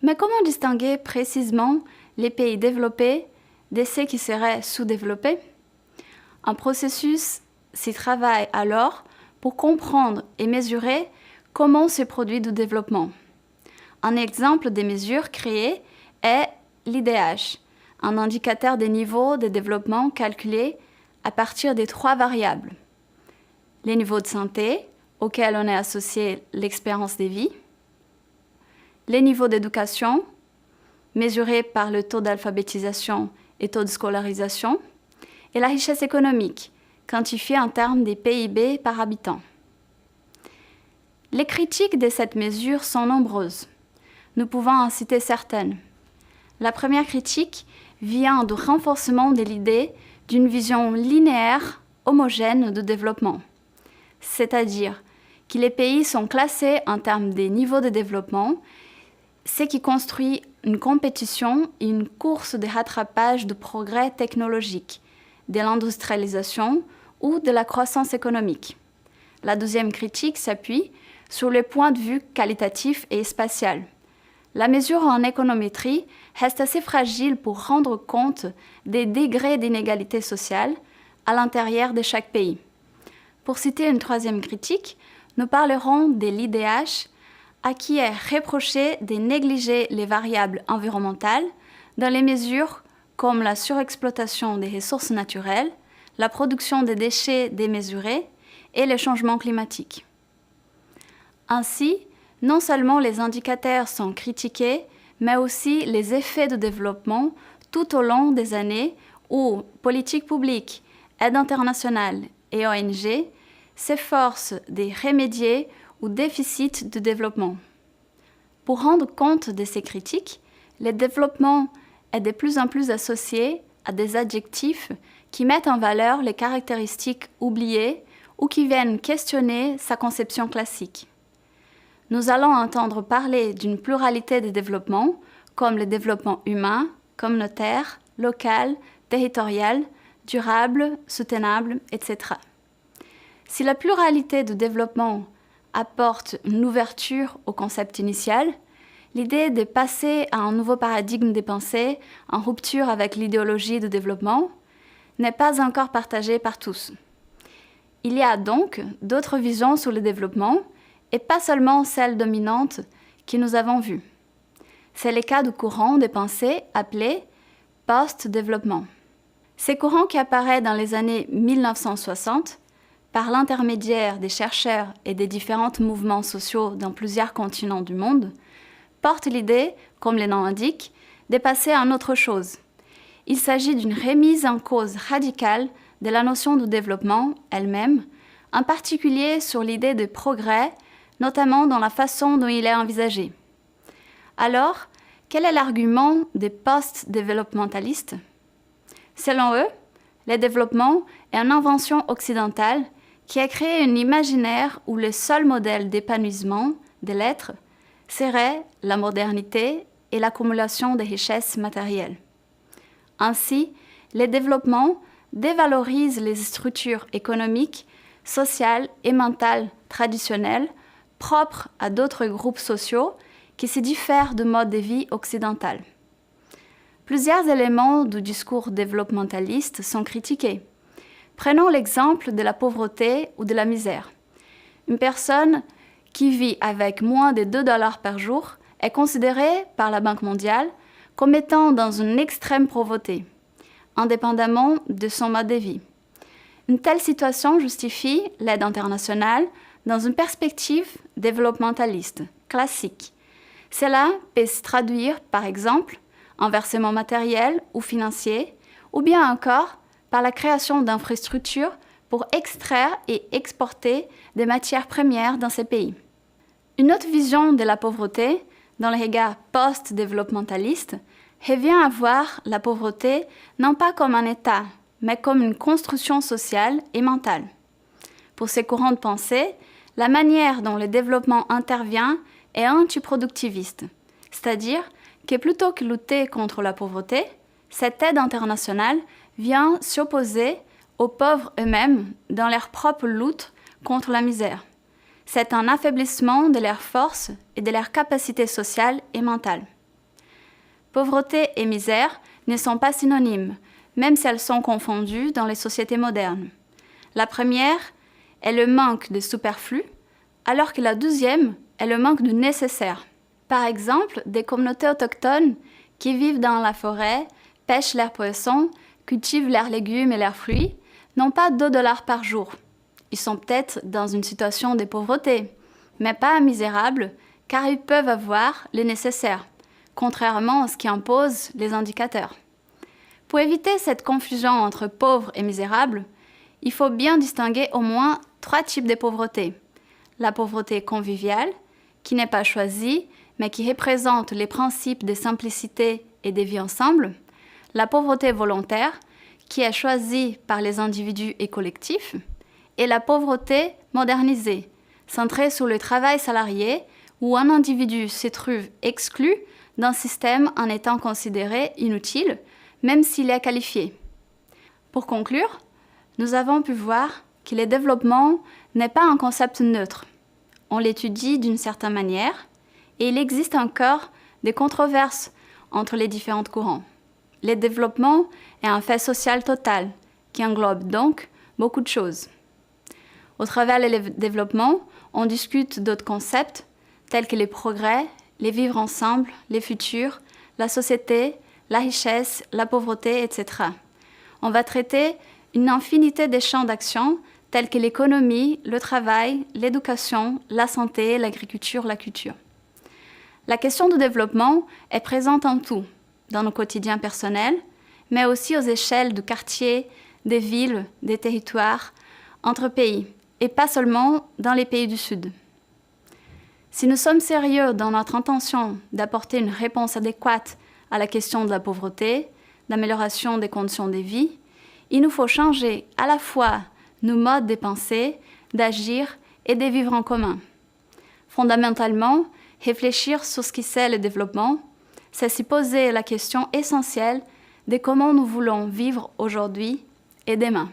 Mais comment distinguer précisément les pays développés de ceux qui seraient sous-développés? Un processus s'y travaille alors pour comprendre et mesurer comment se produit du développement. Un exemple des mesures créées est l'IDH, un indicateur des niveaux de développement calculé à partir des 3 variables. Les niveaux de santé, auxquels on est associé l'espérance de vie, les niveaux d'éducation, mesurés par le taux d'alphabétisation et taux de scolarisation, et la richesse économique, quantifiée en termes des PIB par habitant. Les critiques de cette mesure sont nombreuses. Nous pouvons en citer certaines. La première critique vient du renforcement de l'idée d'une vision linéaire, homogène de développement, c'est-à-dire que les pays sont classés en termes des niveaux de développement, ce qui construit une compétition et une course de rattrapage de progrès technologiques, de l'industrialisation ou de la croissance économique. La deuxième critique s'appuie sur le point de vue qualitatif et spatial. La mesure en économétrie reste assez fragile pour rendre compte des degrés d'inégalité sociale à l'intérieur de chaque pays. Pour citer une troisième critique, nous parlerons de l'IDH, à qui est reproché de négliger les variables environnementales dans les mesures comme la surexploitation des ressources naturelles, la production de déchets démesurés et le changement climatique. Ainsi, non seulement les indicateurs sont critiqués, mais aussi les effets de développement tout au long des années où politiques publiques, aide internationale et ONG s'efforcent de remédier au déficit de développement. Pour rendre compte de ces critiques, le développement est de plus en plus associé à des adjectifs qui mettent en valeur les caractéristiques oubliées ou qui viennent questionner sa conception classique. Nous allons entendre parler d'une pluralité de développements, comme le développement humain, communautaire, local, territorial, durable, soutenable, etc. Si la pluralité de développement apporte une ouverture au concept initial, l'idée de passer à un nouveau paradigme des pensées en rupture avec l'idéologie de développement n'est pas encore partagée par tous. Il y a donc d'autres visions sur le développement et pas seulement celle dominante que nous avons vue. C'est le cas du courant de pensée appelé post-développement. Ce courant qui apparaît dans les années 1960 par l'intermédiaire des chercheurs et des différents mouvements sociaux dans plusieurs continents du monde, porte l'idée, comme le nom l'indique, de passer à autre chose. Il s'agit d'une remise en cause radicale de la notion de développement elle-même, en particulier sur l'idée de progrès, notamment dans la façon dont il est envisagé. Alors, quel est l'argument des post-développementalistes? Selon eux, le développement est une invention occidentale qui a créé un imaginaire où le seul modèle d'épanouissement de l'être serait la modernité et l'accumulation des richesses matérielles. Ainsi, le développement dévalorise les structures économiques, sociales et mentales traditionnelles propres à d'autres groupes sociaux qui se diffèrent du mode de vie occidental. Plusieurs éléments du discours développementaliste sont critiqués. Prenons l'exemple de la pauvreté ou de la misère. Une personne qui vit avec moins de 2 $ par jour est considérée par la Banque mondiale comme étant dans une extrême pauvreté, indépendamment de son mode de vie. Une telle situation justifie l'aide internationale dans une perspective développementaliste classique. Cela peut se traduire, par exemple, en versement matériel ou financier, ou bien encore par la création d'infrastructures pour extraire et exporter des matières premières dans ces pays. Une autre vision de la pauvreté, dans le regard post-développementaliste, revient à voir la pauvreté non pas comme un état, mais comme une construction sociale et mentale. Pour ces courants de pensée, la manière dont le développement intervient est antiproductiviste, c'est-à-dire que plutôt que lutter contre la pauvreté, cette aide internationale vient s'opposer aux pauvres eux-mêmes dans leur propre lutte contre la misère. C'est un affaiblissement de leurs forces et de leurs capacités sociales et mentales. Pauvreté et misère ne sont pas synonymes, même si elles sont confondues dans les sociétés modernes. La première est le manque de superflu, alors que la deuxième est le manque de nécessaire. Par exemple, des communautés autochtones qui vivent dans la forêt, pêchent leurs poissons, cultivent leurs légumes et leurs fruits, n'ont pas $2 par jour. Ils sont peut-être dans une situation de pauvreté, mais pas misérables, car ils peuvent avoir le nécessaire, contrairement à ce qui impose les indicateurs. Pour éviter cette confusion entre pauvres et misérables, il faut bien distinguer au moins 3 types de pauvreté. La pauvreté conviviale, qui n'est pas choisie, mais qui représente les principes de simplicité et de vie ensemble. La pauvreté volontaire, qui est choisie par les individus et collectifs. Et la pauvreté modernisée, centrée sur le travail salarié, où un individu se trouve exclu d'un système en étant considéré inutile, même s'il est qualifié. Pour conclure, nous avons pu voir que le développement n'est pas un concept neutre. On l'étudie d'une certaine manière et il existe encore des controverses entre les différents courants. Le développement est un fait social total qui englobe donc beaucoup de choses. Au travers du développement, on discute d'autres concepts tels que les progrès, les vivre ensemble, les futurs, la société, la richesse, la pauvreté, etc. On va traiter une infinité de champs d'action tels que l'économie, le travail, l'éducation, la santé, l'agriculture, la culture. La question du développement est présente en tout, dans nos quotidiens personnels, mais aussi aux échelles du quartier, des villes, des territoires, entre pays, et pas seulement dans les pays du Sud. Si nous sommes sérieux dans notre intention d'apporter une réponse adéquate à la question de la pauvreté, d'amélioration des conditions de vie, il nous faut changer à la fois nos modes de pensée, d'agir et de vivre en commun. Fondamentalement, réfléchir sur ce qui c'est le développement, c'est s'y poser la question essentielle de comment nous voulons vivre aujourd'hui et demain.